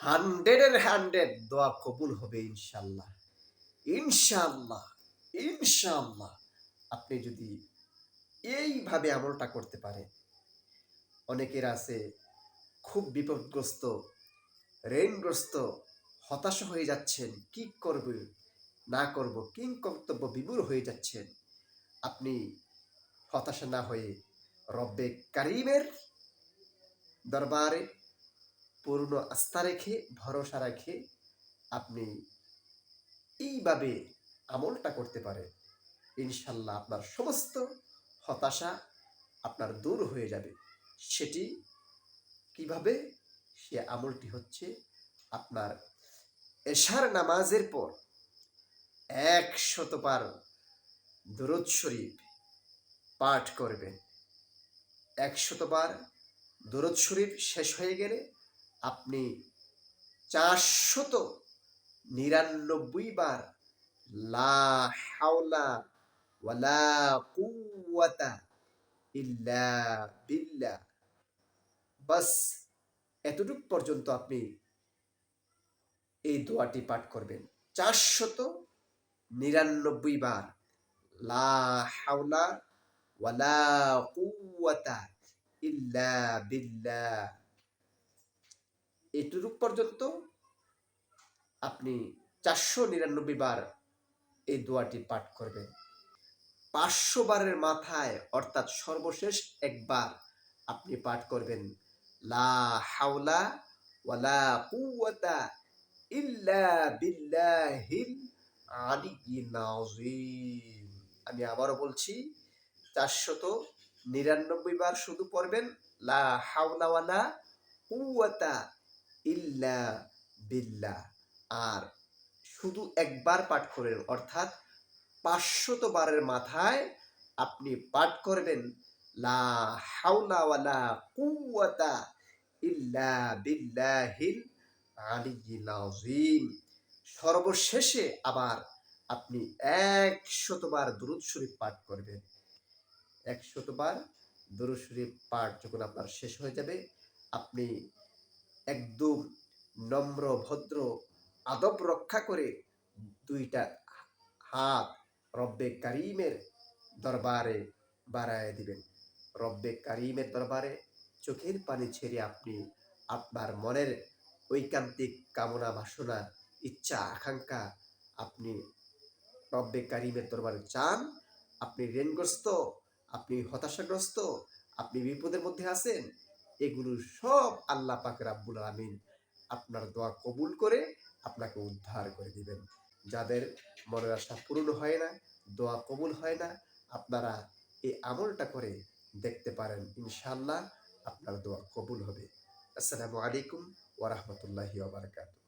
100-এর 100 দোয়া কবুল হবে ইনশাআল্লাহ। ইনশাআল্লাহ, ইনশাআল্লাহ। আপনি যদি এইভাবে আমলটা করতে পারেন, অনেকের আছে খুব বিপদগ্রস্ত, ঋণগ্রস্ত, হতাশা হয়ে যাচ্ছেন। কি করব না করব, কিং কর্তব্য বিমূঢ় হয়ে যাচ্ছেন। আপনি হতাশা না হয়ে রব্বে কারিমের দরবারে পূর্ণ আস্থা রেখে, ভরসা রেখে আপনি এইভাবে আমলটা করতে পারেন। ইনশাল্লাহ আপনার সমস্ত হতাশা আপনার দূর হয়ে যাবে। সেটি কিভাবে? সে আমলটি হচ্ছে আপনার এশার নামাজের পর 100 বার দরুদ শরীফ পাঠ করবেন। 100 বার দরুদ শরীফ শেষ হয়ে গেলে আপনি 499 বার লা হাওলা ওয়ালা কুওয়াতা ইল্লা বিল্লাহ, বাস এতটুক পর্যন্ত আপনি এই দোয়াটি পাঠ করবেন। 499 বার লা হাওলা ওয়ালা কুওয়াতা ইল্লা বিল্লাহ, এতটুক পর্যন্ত আপনি 499 বার এই দোয়াটি পাঠ করবেন। 500 বারের মাথায় অর্থাৎ সর্বশেষ একবার আপনি পাঠ করবেন লা হাওলা ওয়ালা কুওয়াতা ইল্লা বিল্লাহিল আলিয়্যিল আযীম। আমি আবারও বলছি, 499 বার শুধু পড়বেন লা হাওলা ওয়ালা কুওয়াতা ইল্লা বিল্লাহ, আর শুধু একবার পাঠ করেন অর্থাৎ 500 বারের মাথায় আপনি পাঠ করবেন লা হাওলা ওয়ালা কুওয়াতা ইল্লা বিল্লাহিল আলিয়্যিল আযীম। সর্বশেষে আবার আপনি 100 বার দরুদ শরীফ পাঠ করবেন। 100 বার দরুদ শরীফ পাঠ যখন আপনার শেষ হয়ে যাবে, আপনি একদম নম্র ভদ্র আদব রক্ষা করে দুইটা হাত রব্বে কারিমের দরবারে বাড়ায় দিবেন। রব্বে কারিমের দরবারে চোখের পানি ছেড়ে আপনি আপনার মনের ঐকান্তিক কামনা বাসনা, ইচ্ছা আকাঙ্ক্ষা আপনি রব্বে কারিমের দরবারে চান। আপনি ঋণগ্রস্ত, আপনি হতাশাগ্রস্ত, আপনি বিপদের মধ্যে আছেন, এগুলো সব আল্লাহ পাক রাব্বুল আলামিন আপনার দোয়া কবুল করে আপনাকে উদ্ধার করে দিবেন। যাদের মনের আশা পূরণ হয় না, দোয়া কবুল হয় না, আপনারা এই আমলটা করে দেখতে পারেন। ইনশাআল্লাহ আপনার দোয়া কবুল হবে। আসসালামু আলাইকুম ওয়া রাহমাতুল্লাহি ওয়া বারাকাতুহু।